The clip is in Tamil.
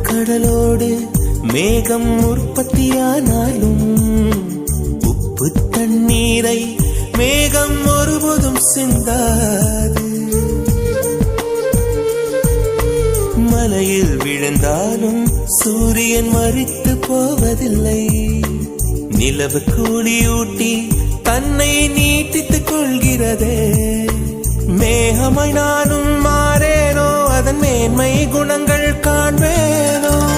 கடலோடு மேகம் உற்பத்தியானாலும் உப்பு தண்ணீரை மேகம் ஒருபோதும் சிந்தாது. மலையில் விழுந்தாலும் சூரியன் மரித்து போவதில்லை. நிலவு கூலியூட்டி தன்னை நீட்டித்துக் கொள்கிறதே. மேகமாய் நானும் மாறேனோ, அதன் மேன்மை குணங்கள் காண்பேனோ.